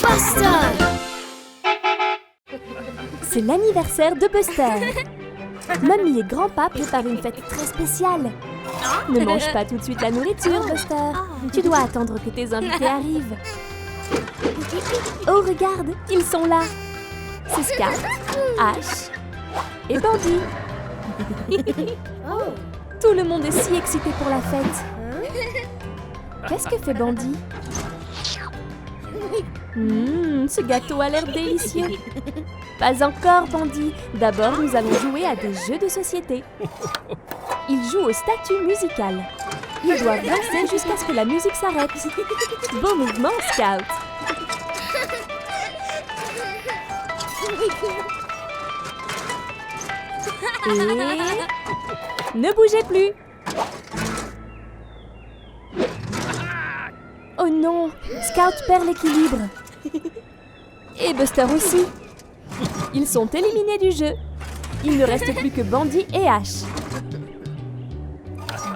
Buster! C'est l'anniversaire de Buster. Mamie et grand-pa préparent une fête très spéciale. Ne mange pas tout de suite la nourriture, Buster. Tu dois attendre que tes invités arrivent. Oh, regarde, ils sont là. C'est Scout, Ash et Bandy. Tout le monde est si excité pour la fête. Qu'est-ce que fait Bandy? Ce gâteau a l'air délicieux. Pas encore, Bandy. D'abord, nous allons jouer à des jeux de société. Il joue au statut musical. Il doit danser jusqu'à ce que la musique s'arrête. Beau mouvement, Scout. Et... ne bougez plus. Oh non, Scout perd l'équilibre. Et Buster aussi. Ils sont éliminés du jeu. Il ne reste plus que Bandy et Ash.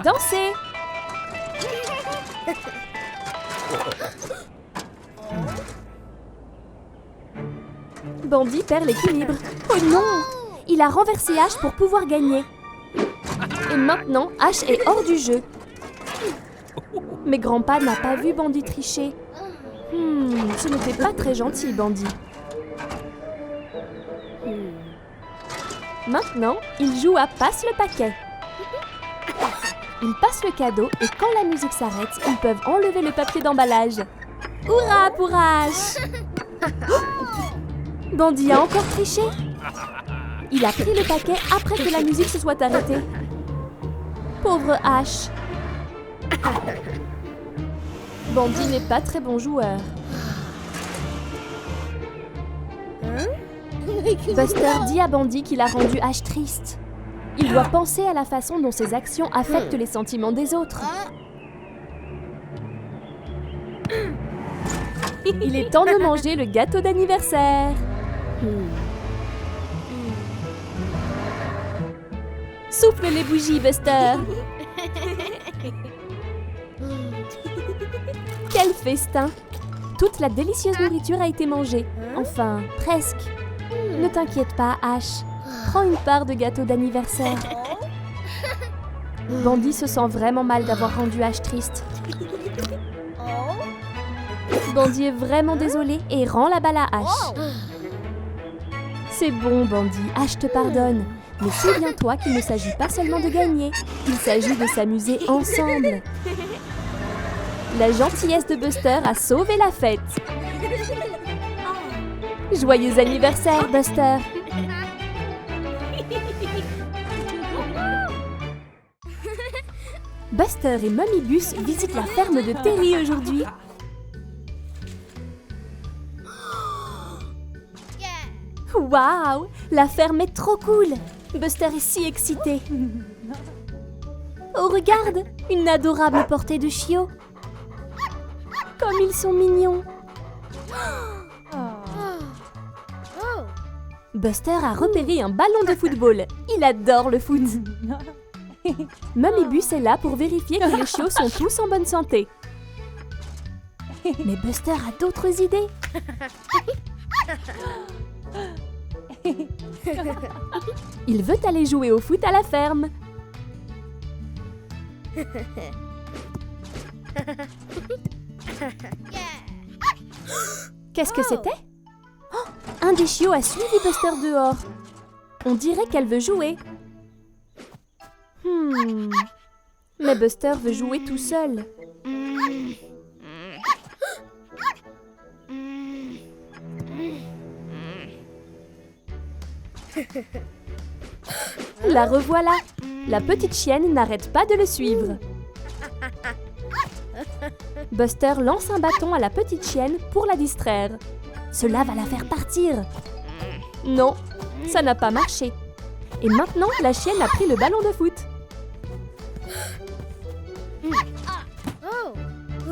Dansez! Bandy perd l'équilibre. Oh non! Il a renversé Ash pour pouvoir gagner. Et maintenant, Ash est hors du jeu. Mais grand-pa n'a pas vu Bandy tricher. Ce n'était pas très gentil, Bandy. Maintenant, il joue à Passe le paquet. Ils passent le cadeau et quand la musique s'arrête, ils peuvent enlever le papier d'emballage. Hurrah pour Ash! Bandy a encore triché. Il a pris le paquet après que la musique se soit arrêtée. Pauvre Ash. Bandy n'est pas très bon joueur. Buster dit à Bandy qu'il a rendu Ash triste. Il doit penser à la façon dont ses actions affectent les sentiments des autres. Il est temps de manger le gâteau d'anniversaire. Souffle les bougies, Buster. Quel festin! Toute la délicieuse nourriture a été mangée. Enfin, presque. Ne t'inquiète pas, Ash. Prends une part de gâteau d'anniversaire. Bandy se sent vraiment mal d'avoir rendu Ash triste. Bandy est vraiment désolé et rend la balle à Ash. C'est bon, Bandy, Ash te pardonne. Mais souviens-toi qu'il ne s'agit pas seulement de gagner. Il s'agit de s'amuser ensemble. La gentillesse de Buster a sauvé la fête. Joyeux anniversaire, Buster! Buster et Mummy Bus visitent la ferme de Terry aujourd'hui. Waouh! La ferme est trop cool! Buster est si excité. Oh, regarde! Une adorable portée de chiots. Comme ils sont mignons! Buster a repéré un ballon de football. Il adore le foot. Mummy Bus est là pour vérifier que les chiots sont tous en bonne santé. Mais Buster a d'autres idées. Il veut aller jouer au foot à la ferme. Qu'est-ce que c'était? Oh, un des chiots a suivi Buster dehors. On dirait qu'elle veut jouer. Mais Buster veut jouer tout seul. La revoilà. La petite chienne n'arrête pas de le suivre. Buster lance un bâton à la petite chienne pour la distraire. Cela va la faire partir. Non, ça n'a pas marché. Et maintenant, la chienne a pris le ballon de foot.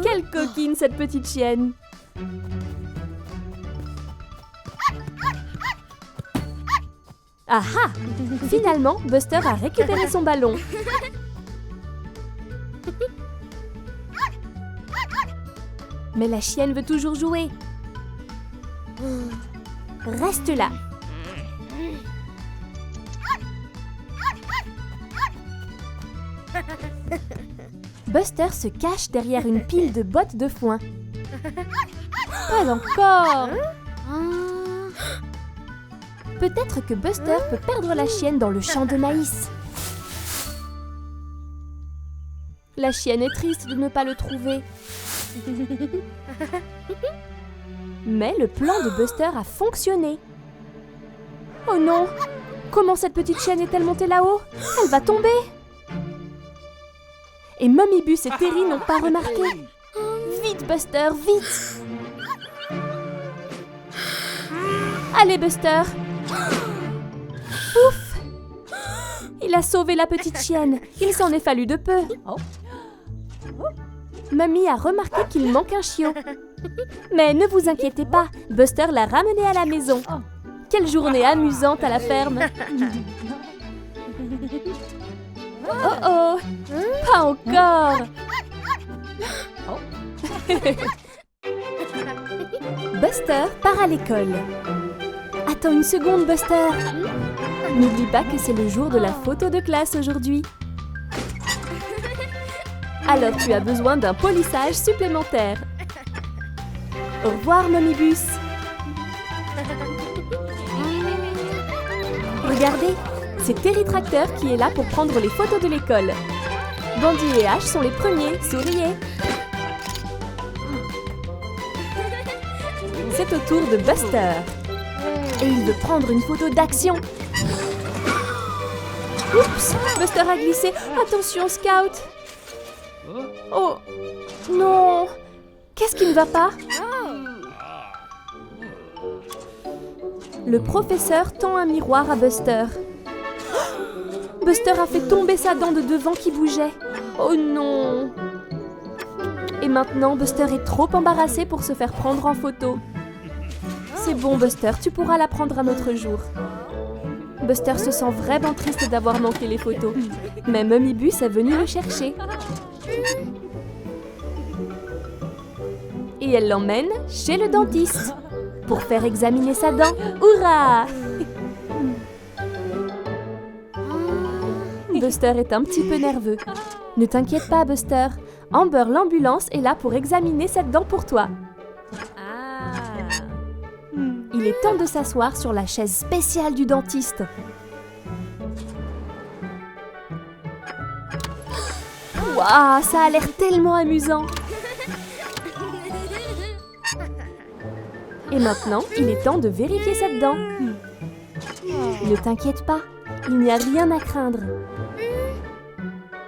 Quelle coquine, cette petite chienne! Ah ah! Finalement, Buster a récupéré son ballon. Mais la chienne veut toujours jouer. Reste là. Buster se cache derrière une pile de bottes de foin. Pas encore. Peut-être que Buster peut perdre la chienne dans le champ de maïs. La chienne est triste de ne pas le trouver. Mais le plan de Buster a fonctionné. Oh non! Comment cette petite chienne est-elle montée là-haut? Elle va tomber! Et Mommy Bus et Terry n'ont pas remarqué. Vite, Buster, vite! Allez, Buster! Ouf! Il a sauvé la petite chienne. Il s'en est fallu de peu. Mamie a remarqué qu'il manque un chiot. Mais ne vous inquiétez pas, Buster l'a ramené à la maison. Quelle journée amusante à la ferme! Oh oh! Pas encore! Buster part à l'école. Attends une seconde, Buster. N'oublie pas que c'est le jour de la photo de classe aujourd'hui. Alors tu as besoin d'un polissage supplémentaire. Au revoir, Mommy Bus. Regardez, c'est Terry Tracteur qui est là pour prendre les photos de l'école. Bandy et Ash sont les premiers, souriez. C'est au tour de Buster. Et il veut prendre une photo d'action. Oups, Buster a glissé. Attention, Scout. Oh, non. Qu'est-ce qui ne va pas? Le professeur tend un miroir à Buster. Buster a fait tomber sa dent de devant qui bougeait. Oh non! Et maintenant, Buster est trop embarrassé pour se faire prendre en photo. C'est bon, Buster, tu pourras la prendre un autre jour. Buster se sent vraiment triste d'avoir manqué les photos. Mais Mommy Bus est venue le chercher. Et elle l'emmène chez le dentiste pour faire examiner sa dent. Hurrah! Buster est un petit peu nerveux. Ne t'inquiète pas, Buster. Amber, l'ambulance, est là pour examiner cette dent pour toi. Il est temps de s'asseoir sur la chaise spéciale du dentiste. Waouh, ça a l'air tellement amusant. Et maintenant, il est temps de vérifier cette dent. Ne t'inquiète pas, il n'y a rien à craindre.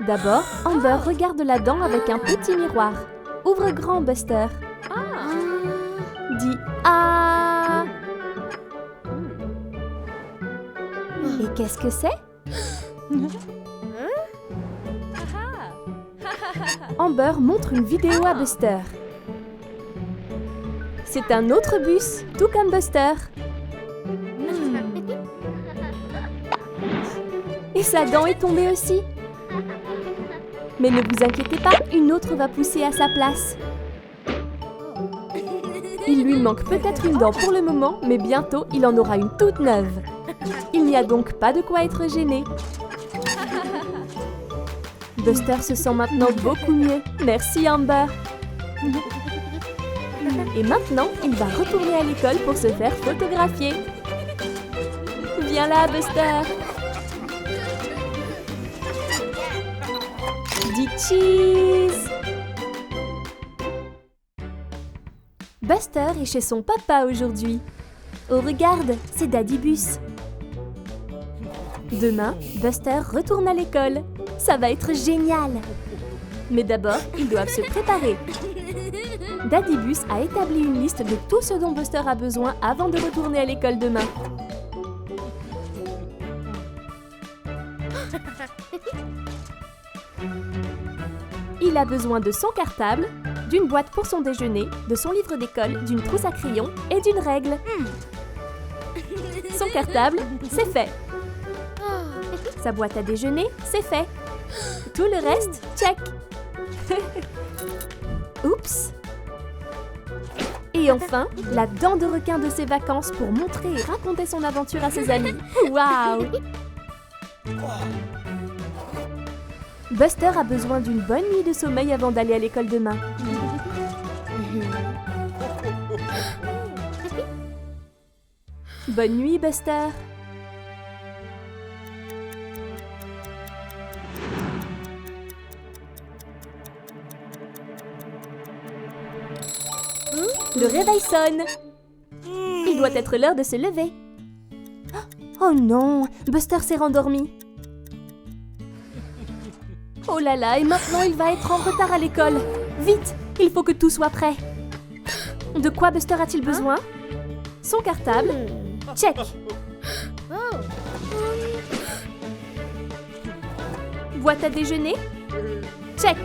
D'abord, Amber regarde la dent avec un petit miroir. Ouvre grand, Buster. Dis « Ah !» Et qu'est-ce que c'est? Amber montre une vidéo à Buster. C'est un autre bus, tout comme Buster. Et sa dent est tombée aussi. Mais ne vous inquiétez pas, une autre va pousser à sa place. Il lui manque peut-être une dent pour le moment, mais bientôt il en aura une toute neuve. Il n'y a donc pas de quoi être gêné. Buster se sent maintenant beaucoup mieux. Merci, Amber. Et maintenant, il va retourner à l'école pour se faire photographier. Viens là, Buster. Dis cheese. Buster est chez son papa aujourd'hui. Oh, regarde, c'est Daddy Bus. Demain, Buster retourne à l'école. Ça va être génial. Mais d'abord, ils doivent se préparer. Daddy Bus a établi une liste de tout ce dont Buster a besoin avant de retourner à l'école demain. Il a besoin de son cartable, d'une boîte pour son déjeuner, de son livre d'école, d'une trousse à crayons et d'une règle. Son cartable, c'est fait. Sa boîte à déjeuner, c'est fait. Tout le reste, check. Oups! Et enfin, la dent de requin de ses vacances pour montrer et raconter son aventure à ses amis. Waouh! Buster a besoin d'une bonne nuit de sommeil avant d'aller à l'école demain. Bonne nuit, Buster. Le réveil sonne. Il doit être l'heure de se lever. Oh non, Buster s'est rendormi. Oh là là, et maintenant il va être en retard à l'école. Vite, il faut que tout soit prêt. De quoi Buster a-t-il besoin? Son cartable. Check. Boîte à déjeuner. Check.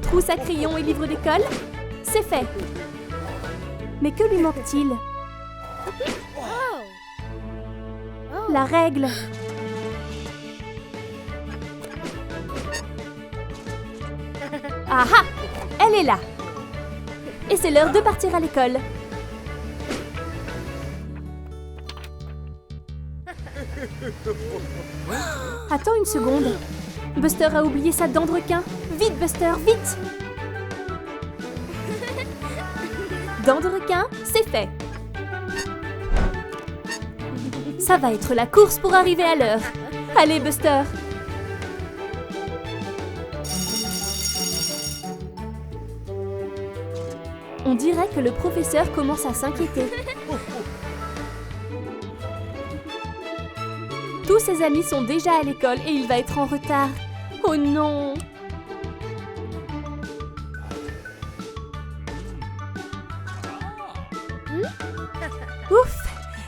Trousse à crayon et livre d'école. C'est fait. Mais que lui manque-t-il? La règle. Ah ah! Elle est là. Et c'est l'heure de partir à l'école. Attends une seconde. Buster a oublié sa dent de requin. Vite, Buster, vite! Dent de requin, c'est fait. Ça va être la course pour arriver à l'heure. Allez, Buster! On dirait que le professeur commence à s'inquiéter. Tous ses amis sont déjà à l'école et il va être en retard. Oh non! Ouf!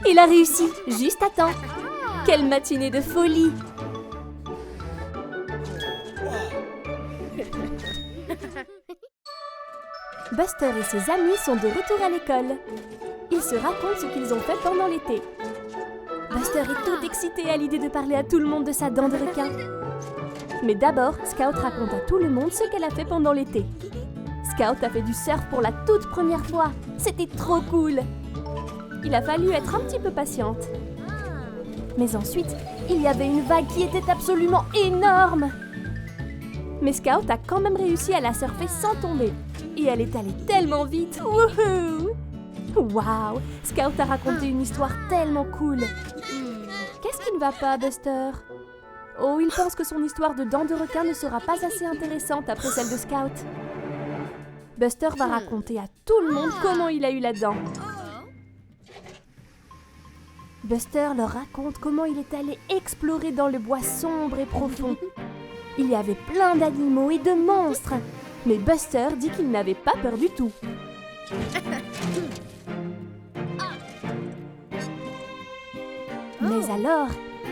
Il a réussi, juste à temps. Quelle matinée de folie! Buster et ses amis sont de retour à l'école. Ils se racontent ce qu'ils ont fait pendant l'été. Buster est tout excité à l'idée de parler à tout le monde de sa dent de requin. Mais d'abord, Scout raconte à tout le monde ce qu'elle a fait pendant l'été. Scout a fait du surf pour la toute première fois. C'était trop cool. Il a fallu être un petit peu patiente. Mais ensuite, il y avait une vague qui était absolument énorme. Mais Scout a quand même réussi à la surfer sans tomber. Et elle est allée tellement vite. Wouhou! Waouh! Scout a raconté une histoire tellement cool. Qu'est-ce qui ne va pas, Buster? Oh, il pense que son histoire de dents de requin ne sera pas assez intéressante après celle de Scout. Buster va raconter à tout le monde comment il a eu la dent. Buster leur raconte comment il est allé explorer dans le bois sombre et profond. Il y avait plein d'animaux et de monstres. Mais Buster dit qu'il n'avait pas peur du tout. Mais alors,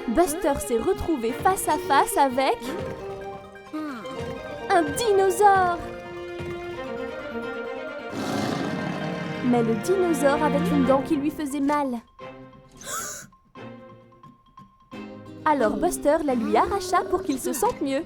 Buster s'est retrouvé face à face avec un dinosaure. Mais le dinosaure avait une dent qui lui faisait mal. Alors Buster la lui arracha pour qu'il se sente mieux.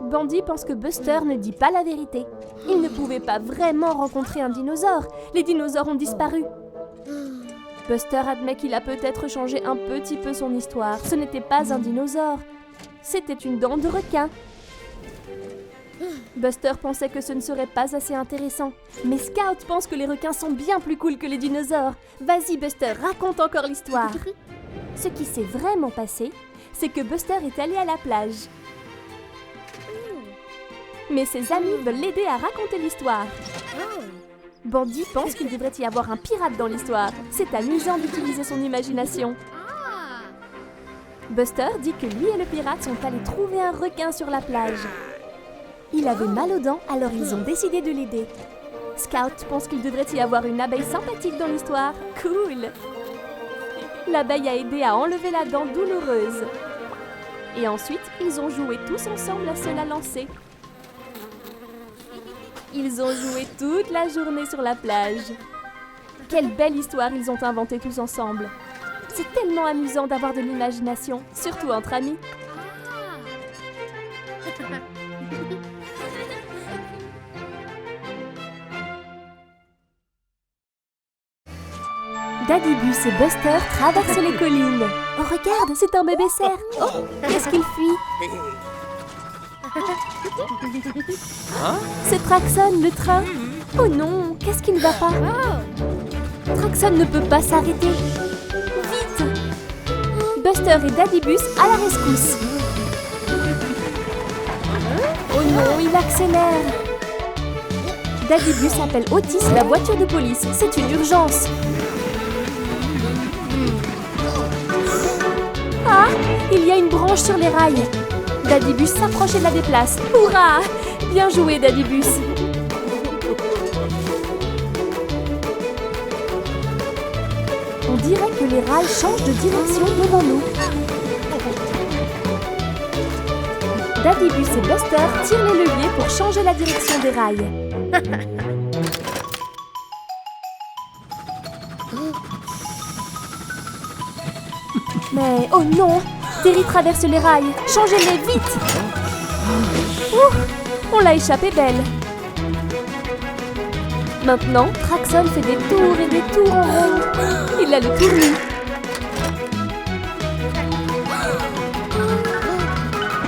Bandy pense que Buster ne dit pas la vérité. Il ne pouvait pas vraiment rencontrer un dinosaure. Les dinosaures ont disparu. Buster admet qu'il a peut-être changé un petit peu son histoire. Ce n'était pas un dinosaure. C'était une dent de requin. Buster pensait que ce ne serait pas assez intéressant. Mais Scout pense que les requins sont bien plus cool que les dinosaures. Vas-y Buster, raconte encore l'histoire. Ce qui s'est vraiment passé, c'est que Buster est allé à la plage. Mais ses amis veulent l'aider à raconter l'histoire. Bandy pense qu'il devrait y avoir un pirate dans l'histoire. C'est amusant d'utiliser son imagination. Buster dit que lui et le pirate sont allés trouver un requin sur la plage. Il avait mal aux dents, alors ils ont décidé de l'aider. Scout pense qu'il devrait y avoir une abeille sympathique dans l'histoire. Cool! L'abeille a aidé à enlever la dent douloureuse. Et ensuite, ils ont joué tous ensemble à se la lancer. Ils ont joué toute la journée sur la plage. Quelle belle histoire ils ont inventée tous ensemble. C'est tellement amusant d'avoir de l'imagination, surtout entre amis. Daddybus et Buster traversent les collines. Oh, regarde, c'est un bébé cerf. Oh, qu'est-ce qu'il fuit? C'est Traxon, le train. Oh non, qu'est-ce qui ne va pas? Traxon ne peut pas s'arrêter. Vite! Buster et Daddybus à la rescousse. Oh non, il accélère. Daddybus appelle Otis, la voiture de police. C'est une urgence. Ah, il y a une branche sur les rails. Daddybus s'approche et la déplace. Hurrah! Bien joué, Daddybus. On dirait que les rails changent de direction devant nous. Daddybus et Buster tirent les leviers pour changer la direction des rails. Mais oh non! Terry traverse les rails. Changez-les vite! Ouh, on l'a échappé belle. Maintenant, Traxon fait des tours et des tours en rond. Il a le tournis.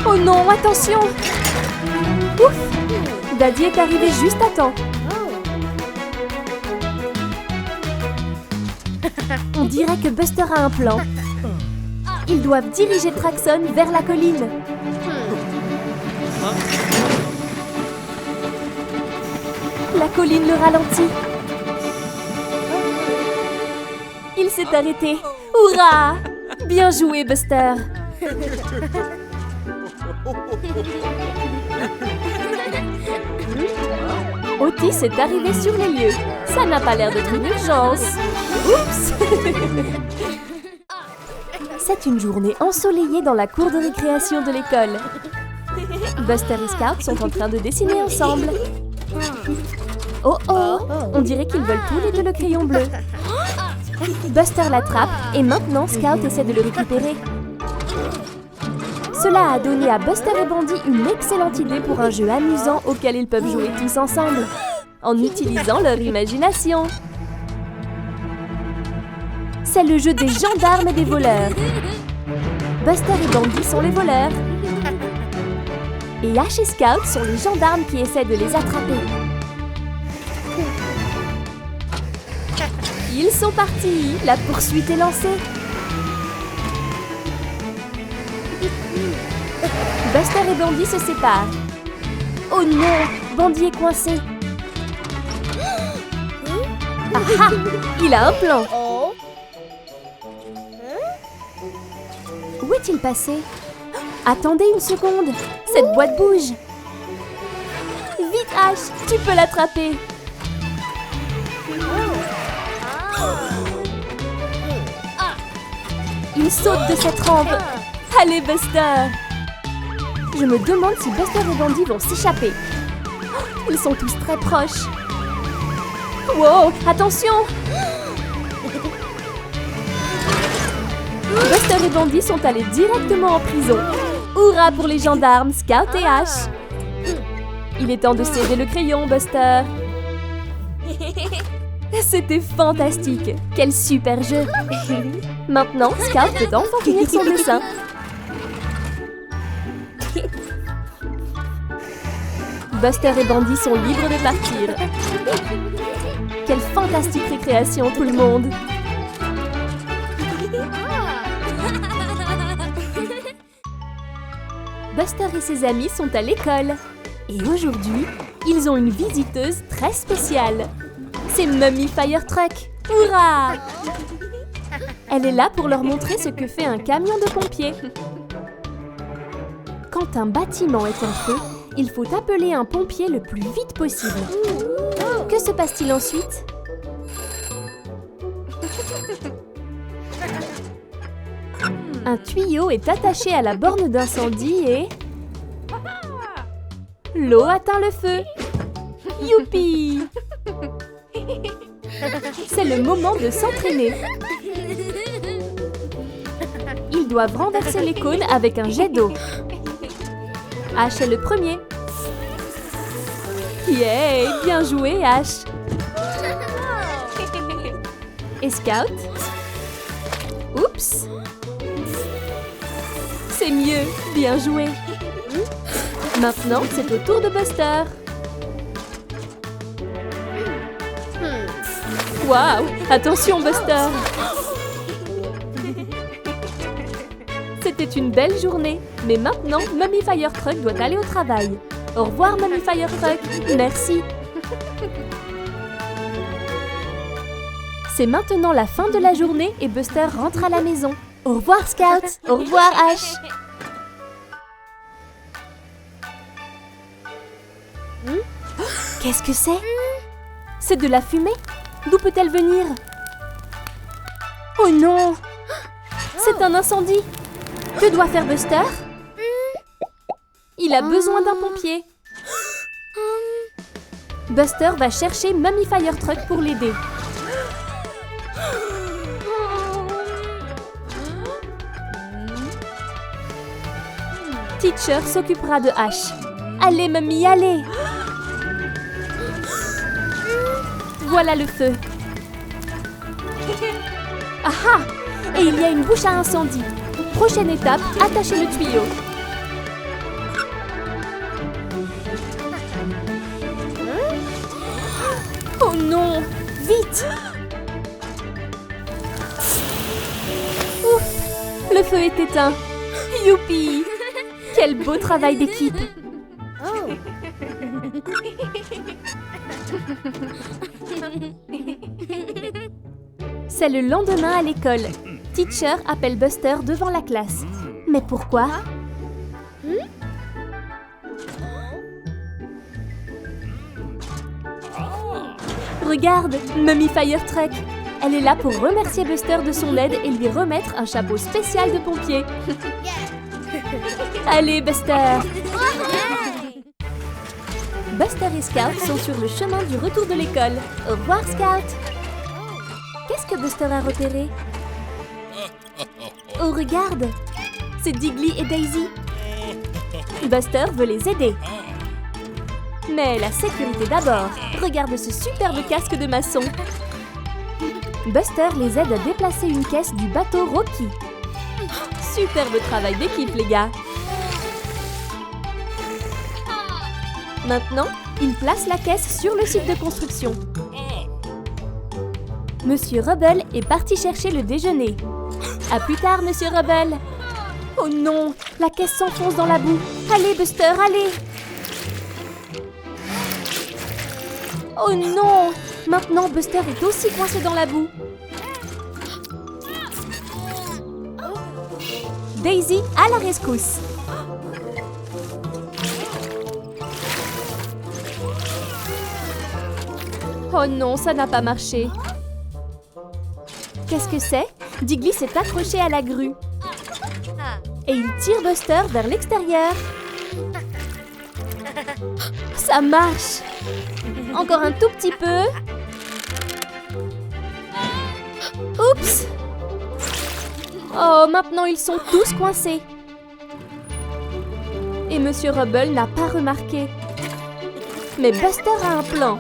Oh non, attention! Ouf! Daddy est arrivé juste à temps. On dirait que Buster a un plan. Ils doivent diriger Traxon vers la colline. La colline le ralentit. Il s'est arrêté. Hurrah! Bien joué, Buster. Otis est arrivé sur les lieux. Ça n'a pas l'air d'être une urgence. Oups! C'est une journée ensoleillée dans la cour de récréation de l'école. Buster et Scout sont en train de dessiner ensemble. Oh oh! On dirait qu'ils veulent tous les deux le crayon bleu. Buster l'attrape et maintenant Scout essaie de le récupérer. Cela a donné à Buster et Bandit une excellente idée pour un jeu amusant auquel ils peuvent jouer tous ensemble, en utilisant leur imagination. C'est le jeu des gendarmes et des voleurs. Buster et Bandit sont les voleurs. Et Ash et Scout sont les gendarmes qui essaient de les attraper. Ils sont partis. La poursuite est lancée. Buster et Bandit se séparent. Oh non, Bandit est coincé. Ah ah, il a un plan. Où est-il passé? Attendez une seconde, cette boîte bouge. Vite Ash, tu peux l'attraper. Il saute de cette rampe. Allez Buster. Je me demande si Buster et Bandit vont s'échapper. Ils sont tous très proches. Wow, attention! Buster et Bandit sont allés directement en prison. Hurrah pour les gendarmes, Scout et Ash. Il est temps de céder le crayon, Buster. C'était fantastique. Quel super jeu. Maintenant, Scout peut enfin finir son dessin. Buster et Bandit sont libres de partir. Quelle fantastique récréation, tout le monde! Buster et ses amis sont à l'école. Et aujourd'hui, ils ont une visiteuse très spéciale. C'est Mummy Firetruck. Hurrah! Elle est là pour leur montrer ce que fait un camion de pompiers. Quand un bâtiment est en feu, il faut appeler un pompier le plus vite possible. Que se passe-t-il ensuite? Un tuyau est attaché à la borne d'incendie et... l'eau atteint le feu. Youpi! C'est le moment de s'entraîner. Ils doivent renverser les cônes avec un jet d'eau. Ash est le premier. Yeah, bien joué, Ash. Et Scout? Oups! C'est mieux, bien joué. Maintenant, c'est au tour de Buster. Waouh! Attention, Buster! C'était une belle journée, mais maintenant, Mummy Firetruck doit aller au travail. Au revoir, Mummy Firetruck. Merci. C'est maintenant la fin de la journée et Buster rentre à la maison. Au revoir, Scout. Au revoir, Ash. Qu'est-ce que c'est? C'est de la fumée? D'où peut-elle venir? Oh non! C'est un incendie! Que doit faire Buster? Il a besoin d'un pompier. Buster va chercher Mummy Firetruck pour l'aider. Teacher s'occupera de Ash. Allez, Mummy, allez! Voilà le feu. Ah ah! Et il y a une bouche à incendie. Prochaine étape, attachez le tuyau. Oh non! Vite! Ouf! Le feu est éteint. Youpi! Quel beau travail d'équipe! C'est le lendemain à l'école. Teacher appelle Buster devant la classe. Mais pourquoi? Regarde, Mummy Firetruck. Elle est là pour remercier Buster de son aide et lui remettre un chapeau spécial de pompier. Allez, Buster! Buster et Scout sont sur le chemin du retour de l'école. Au revoir, Scout! Qu'est-ce que Buster a repéré? Oh, regarde! C'est Diggly et Daisy. Buster veut les aider. Mais la sécurité d'abord. Regarde ce superbe casque de maçon. Buster les aide à déplacer une caisse du bateau Rocky. Superbe travail d'équipe, les gars. Maintenant, il place la caisse sur le site de construction. Monsieur Rubble est parti chercher le déjeuner. À plus tard, Monsieur Rubble. Oh non, la caisse s'enfonce dans la boue. Allez, Buster, allez. Oh non, maintenant Buster est aussi coincé dans la boue. Daisy à la rescousse. Oh non, ça n'a pas marché. Qu'est-ce que c'est? Diggly s'est accroché à la grue. Et il tire Buster vers l'extérieur. Ça marche. Encore un tout petit peu. Oups! Oh, maintenant ils sont tous coincés. Et Monsieur Rubble n'a pas remarqué. Mais Buster a un plan.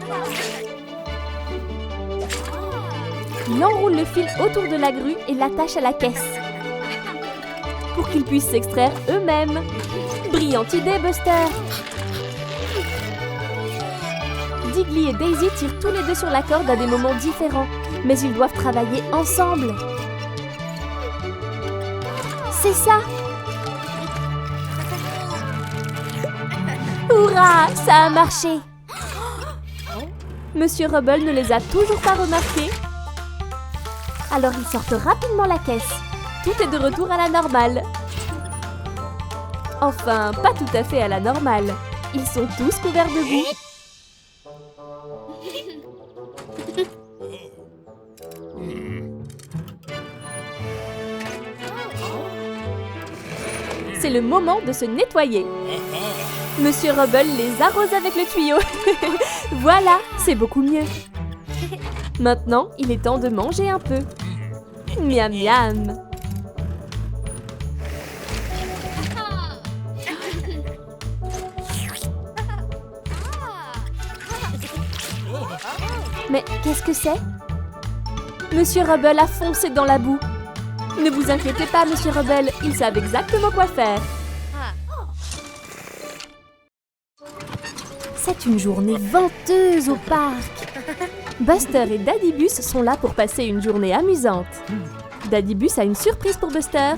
Il enroule le fil autour de la grue et l'attache à la caisse. Pour qu'ils puissent s'extraire eux-mêmes. Brillante idée, Buster! Diggly et Daisy tirent tous les deux sur la corde à des moments différents, mais ils doivent travailler ensemble. C'est ça! Hurrah! Ça a marché! Monsieur Rubble ne les a toujours pas remarqués. Alors ils sortent rapidement la caisse. Tout est de retour à la normale. Enfin, pas tout à fait à la normale. Ils sont tous couverts de boue. C'est le moment de se nettoyer. Monsieur Rubble les arrose avec le tuyau. Voilà, c'est beaucoup mieux. Maintenant, il est temps de manger un peu. Miam miam. Mais qu'est-ce que c'est? Monsieur Rubble a foncé dans la boue. Ne vous inquiétez pas, Monsieur Rubble, ils savent exactement quoi faire. C'est une journée venteuse au parc. Buster et Daddy Bus sont là pour passer une journée amusante. Daddy Bus a une surprise pour Buster.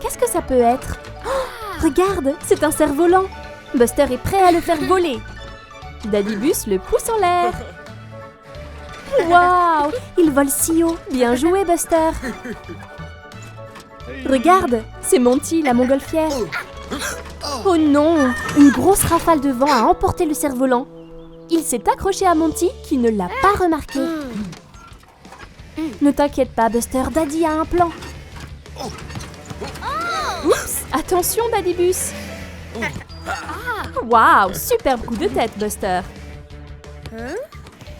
Qu'est-ce que ça peut être? Oh, regarde, c'est un cerf-volant. Buster est prêt à le faire voler. Daddy Bus le pousse en l'air. Waouh, il vole si haut. Bien joué, Buster. Regarde, c'est Monty, la montgolfière. Oh non, une grosse rafale de vent a emporté le cerf-volant. Il s'est accroché à Monty qui ne l'a pas remarqué. Ne t'inquiète pas, Buster, Daddy a un plan. Oups, attention, Daddy Bus. Waouh, superbe coup de tête, Buster.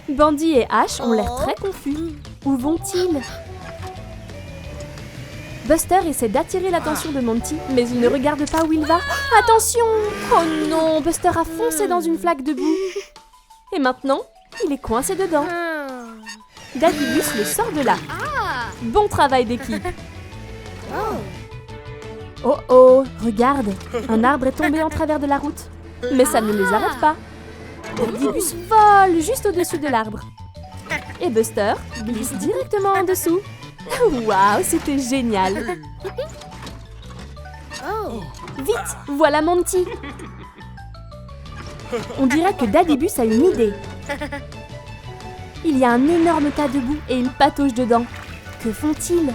Bandy et Ash ont l'air très confus. Où vont-ils? Buster essaie d'attirer l'attention de Monty, mais il ne regarde pas où il va. Attention! Oh non, Buster a foncé dans une flaque de boue. Et maintenant, il est coincé dedans. Daddy Bus le sort de là. Bon travail d'équipe. Oh oh, regarde, un arbre est tombé en travers de la route. Mais ça ne les arrête pas. Daddy Bus vole juste au-dessus de l'arbre. Et Buster glisse directement en dessous. Waouh, c'était génial. Vite, voilà Monty. On dirait que Daddy Bus a une idée. Il y a un énorme tas de boue et il patauge dedans. Que font-ils?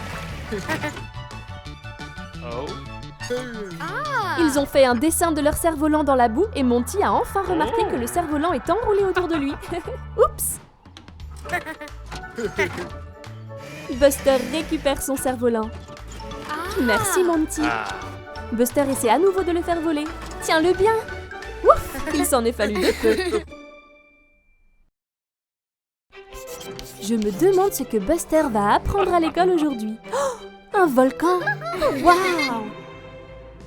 Ils ont fait un dessin de leur cerf-volant dans la boue et Monty a enfin remarqué que le cerf-volant est enroulé autour de lui. Oups! Buster récupère son cerf-volant. Merci Monty. Buster essaie à nouveau de le faire voler. Tiens-le bien. Ouf, il s'en est fallu de peu. Je me demande ce que Buster va apprendre à l'école aujourd'hui. Oh, un volcan. Waouh!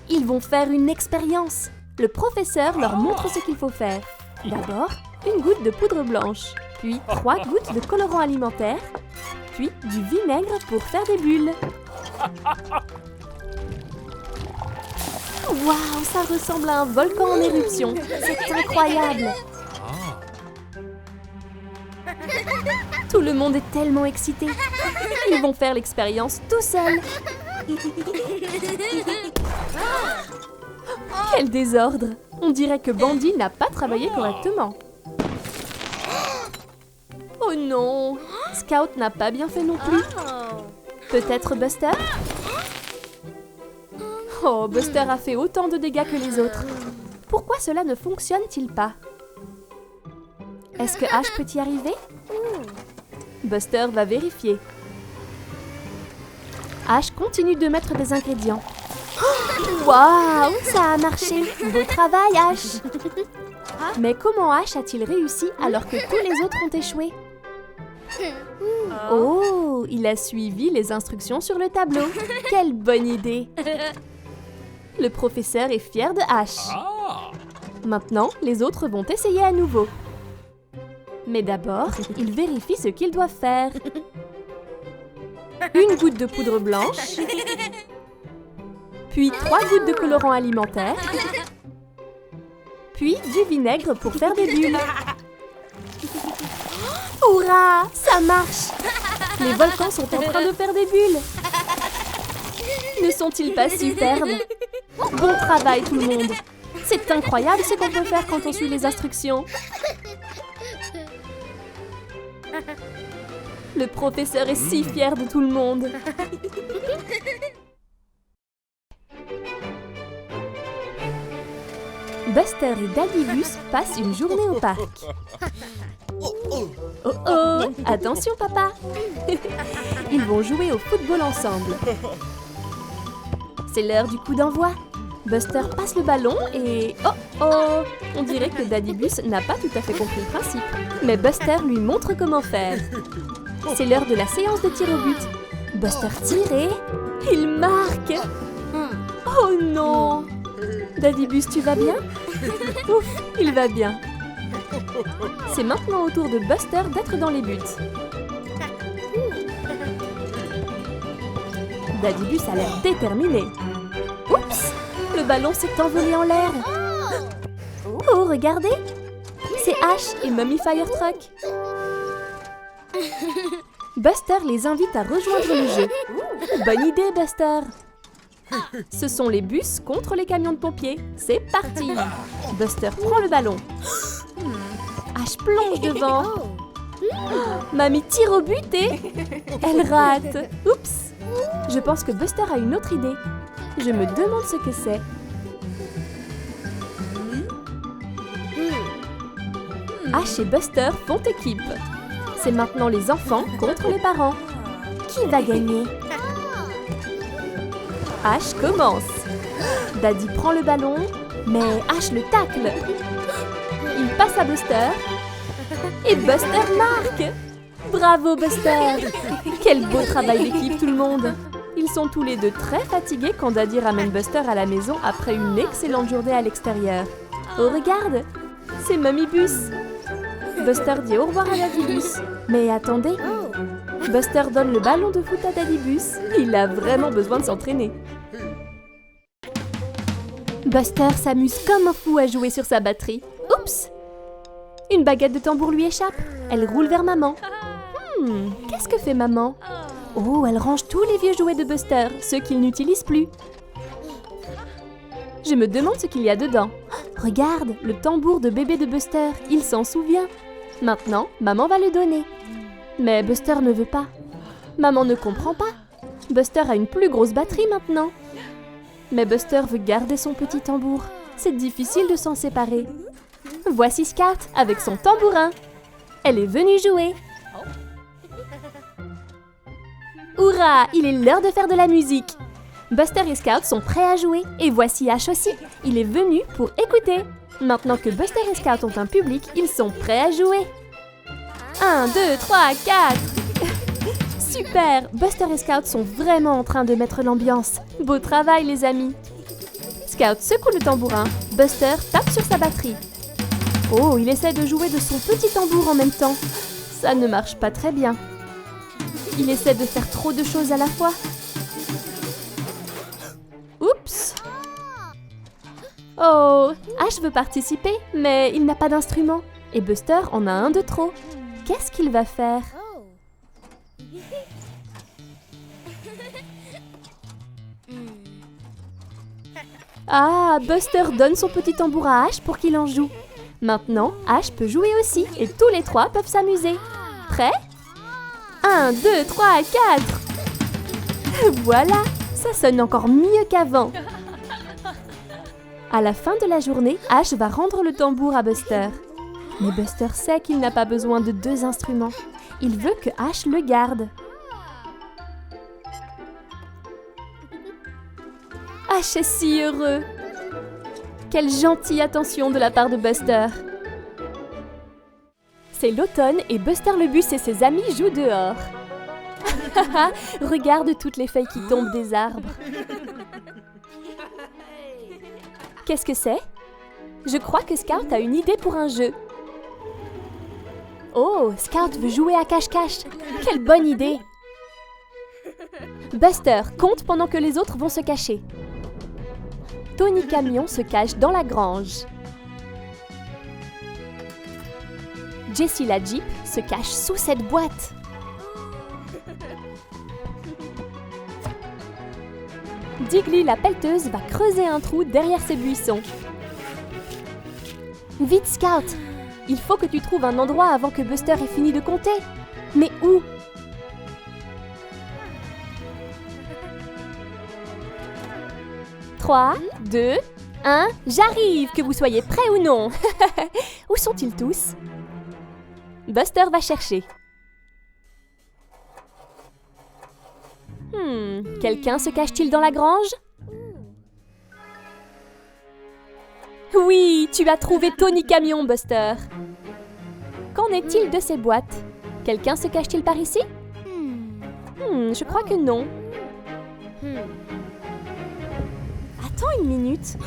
Ils vont faire une expérience. Le professeur leur montre ce qu'il faut faire. D'abord, une goutte de poudre blanche, puis 3 gouttes de colorant alimentaire, puis du vinaigre pour faire des bulles. Waouh, ça ressemble à un volcan en éruption. C'est incroyable. Tout le monde est tellement excité. Ils vont faire l'expérience tout seuls. Quel désordre! On dirait que Bandy n'a pas travaillé correctement. Oh non! Scout n'a pas bien fait non plus. Peut-être Buster? Oh, Buster a fait autant de dégâts que les autres. Pourquoi cela ne fonctionne-t-il pas? Est-ce que Ash peut y arriver? Buster va vérifier. Ash continue de mettre des ingrédients. Waouh, ça a marché! Beau travail, Ash! Mais comment Ash a-t-il réussi alors que tous les autres ont échoué? Oh, il a suivi les instructions sur le tableau. Quelle bonne idée! Le professeur est fier de Ash. Maintenant, les autres vont essayer à nouveau. Mais d'abord, ils vérifient ce qu'ils doivent faire. Une goutte de poudre blanche, puis 3 gouttes de colorant alimentaire, puis du vinaigre pour faire des bulles. Hurrah! Ça marche! Les volcans sont en train de faire des bulles. Ne sont-ils pas superbes? Bon travail tout le monde! C'est incroyable ce qu'on peut faire quand on suit les instructions. Le professeur est si fier de tout le monde. Buster et Daddy Bus passent une journée au parc. Oh oh, attention papa. Ils vont jouer au football ensemble. C'est l'heure du coup d'envoi. Buster passe le ballon et... Oh oh! On dirait que Daddy Bus n'a pas tout à fait compris le principe. Mais Buster lui montre comment faire. C'est l'heure de la séance de tir au but. Buster tire et... Il marque! Oh non! Daddy Bus, tu vas bien? Ouf, il va bien. C'est maintenant au tour de Buster d'être dans les buts. Daddy Bus a l'air déterminé. Oups! Le ballon s'est envolé en l'air. Oh, regardez! C'est Ash et Mummy Fire Truck. Buster les invite à rejoindre le jeu. Bonne idée, Buster! Ce sont les bus contre les camions de pompiers. C'est parti! Buster prend le ballon. Ash plonge devant. Mamie tire au but et... Elle rate. Oups! Je pense que Buster a une autre idée. Je me demande ce que c'est. Ash et Buster font équipe. C'est maintenant les enfants contre les parents. Qui va gagner? Ash commence. Daddy prend le ballon, mais Ash le tacle. Il passe à Buster. Et Buster marque. Bravo Buster! Quel beau travail d'équipe tout le monde! Ils sont tous les deux très fatigués quand Daddy ramène Buster à la maison après une excellente journée à l'extérieur. Oh regarde! C'est Mummy Bus! Buster dit au revoir à Daddy Bus. Mais attendez! Buster donne le ballon de foot à Daddy Bus. Il a vraiment besoin de s'entraîner. Buster s'amuse comme un fou à jouer sur sa batterie. Oups! Une baguette de tambour lui échappe. Elle roule vers maman. Qu'est-ce que fait maman? Oh, elle range tous les vieux jouets de Buster, ceux qu'il n'utilise plus. Je me demande ce qu'il y a dedans. Regarde, le tambour de bébé de Buster, il s'en souvient. Maintenant, maman va le donner. Mais Buster ne veut pas. Maman ne comprend pas. Buster a une plus grosse batterie maintenant. Mais Buster veut garder son petit tambour. C'est difficile de s'en séparer. Voici Scout avec son tambourin. Elle est venue jouer. Hourra! Il est l'heure de faire de la musique. Buster et Scout sont prêts à jouer. Et voici Ash aussi. Il est venu pour écouter. Maintenant que Buster et Scout ont un public, ils sont prêts à jouer. 1, 2, 3, 4. Super! Buster et Scout sont vraiment en train de mettre l'ambiance. Beau travail, les amis. Scout secoue le tambourin. Buster tape sur sa batterie. Oh, il essaie de jouer de son petit tambour en même temps. Ça ne marche pas très bien. Il essaie de faire trop de choses à la fois. Oups! Oh, Ash veut participer, mais il n'a pas d'instrument. Et Buster en a un de trop. Qu'est-ce qu'il va faire? Ah, Buster donne son petit tambour à Ash pour qu'il en joue. Maintenant, Ash peut jouer aussi et tous les trois peuvent s'amuser. Prêt? 1, 2, 3, 4. Voilà, ça sonne encore mieux qu'avant. À la fin de la journée, Ash va rendre le tambour à Buster. Mais Buster sait qu'il n'a pas besoin de 2 instruments. Il veut que Ash le garde. Ash est si heureux. Quelle gentille attention de la part de Buster. C'est l'automne et Buster le bus et ses amis jouent dehors. Regarde toutes les feuilles qui tombent des arbres. Qu'est-ce que c'est? Je crois que Scout a une idée pour un jeu. Oh, Scout veut jouer à cache-cache. Quelle bonne idée! Buster compte pendant que les autres vont se cacher. Tony Camion se cache dans la grange. Jessie la Jeep se cache sous cette boîte. Diggly la pelleteuse va creuser un trou derrière ses buissons. Vite Scout! Il faut que tu trouves un endroit avant que Buster ait fini de compter. Mais où? « 3, 2, 1, j'arrive, que vous soyez prêts ou non. » Où sont-ils tous? Buster va chercher. Quelqu'un se cache-t-il dans la grange? Oui, tu as trouvé Tony Camion, Buster. Qu'en est-il de ces boîtes? Quelqu'un se cache-t-il par ici? Je crois que non. Attends une minute.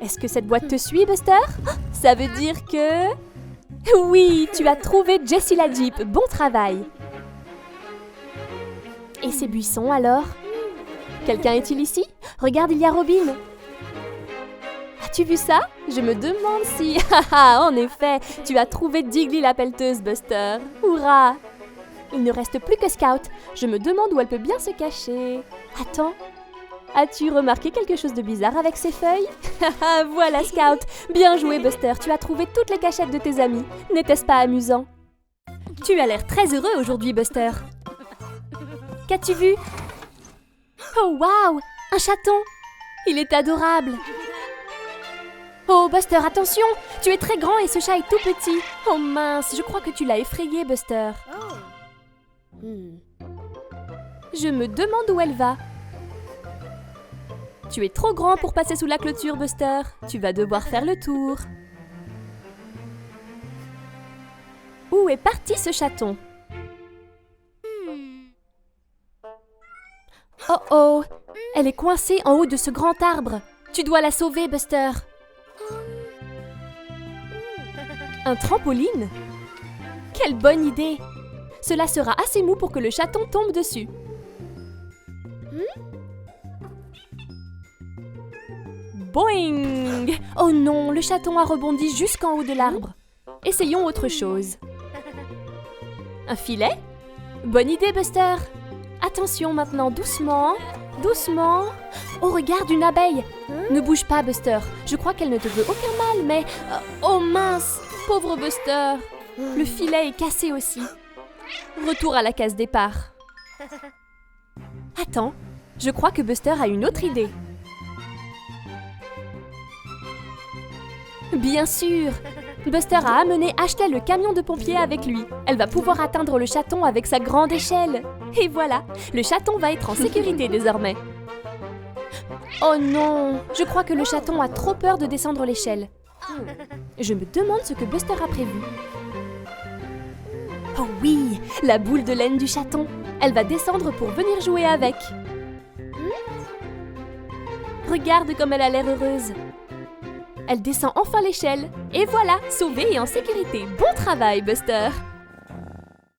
Est-ce que cette boîte te suit, Buster? Ça veut dire que... Oui, tu as trouvé Jessie la Jeep. Bon travail. Et ces buissons, alors? Quelqu'un est-il ici? Regarde, il y a Robin. As-tu vu ça? Je me demande si... En effet, tu as trouvé Diggly la pelleteuse, Buster. Hurrah! Il ne reste plus que Scout. Je me demande où elle peut bien se cacher. Attends. As-tu remarqué quelque chose de bizarre avec ces feuilles? Voilà, Scout. Bien joué, Buster. Tu as trouvé toutes les cachettes de tes amis. N'était-ce pas amusant? Tu as l'air très heureux aujourd'hui, Buster. Qu'as-tu vu? Oh, waouh! Un chaton! Il est adorable. Oh, Buster, attention! Tu es très grand et ce chat est tout petit. Oh mince, je crois que tu l'as effrayé, Buster. Je me demande où elle va. Tu es trop grand pour passer sous la clôture, Buster. Tu vas devoir faire le tour. Où est parti ce chaton? Oh oh! Elle est coincée en haut de ce grand arbre. Tu dois la sauver, Buster. Un trampoline? Quelle bonne idée! Cela sera assez mou pour que le chaton tombe dessus. Boing! Oh non, le chaton a rebondi jusqu'en haut de l'arbre. Essayons autre chose. Un filet? Bonne idée, Buster. Attention maintenant, doucement, doucement. Oh, regarde, une abeille. Ne bouge pas, Buster. Je crois qu'elle ne te veut aucun mal, mais... Oh mince, pauvre Buster. Le filet est cassé aussi. Retour à la case départ. Attends, je crois que Buster a une autre idée. Bien sûr! Buster a amené Ashley le camion de pompiers avec lui. Elle va pouvoir atteindre le chaton avec sa grande échelle. Et voilà, le chaton va être en sécurité désormais. Oh non! Je crois que le chaton a trop peur de descendre l'échelle. Je me demande ce que Buster a prévu. Oh oui! La boule de laine du chaton. Elle va descendre pour venir jouer avec. Regarde comme elle a l'air heureuse. Elle descend enfin l'échelle. Et voilà, sauvée et en sécurité. Bon travail, Buster!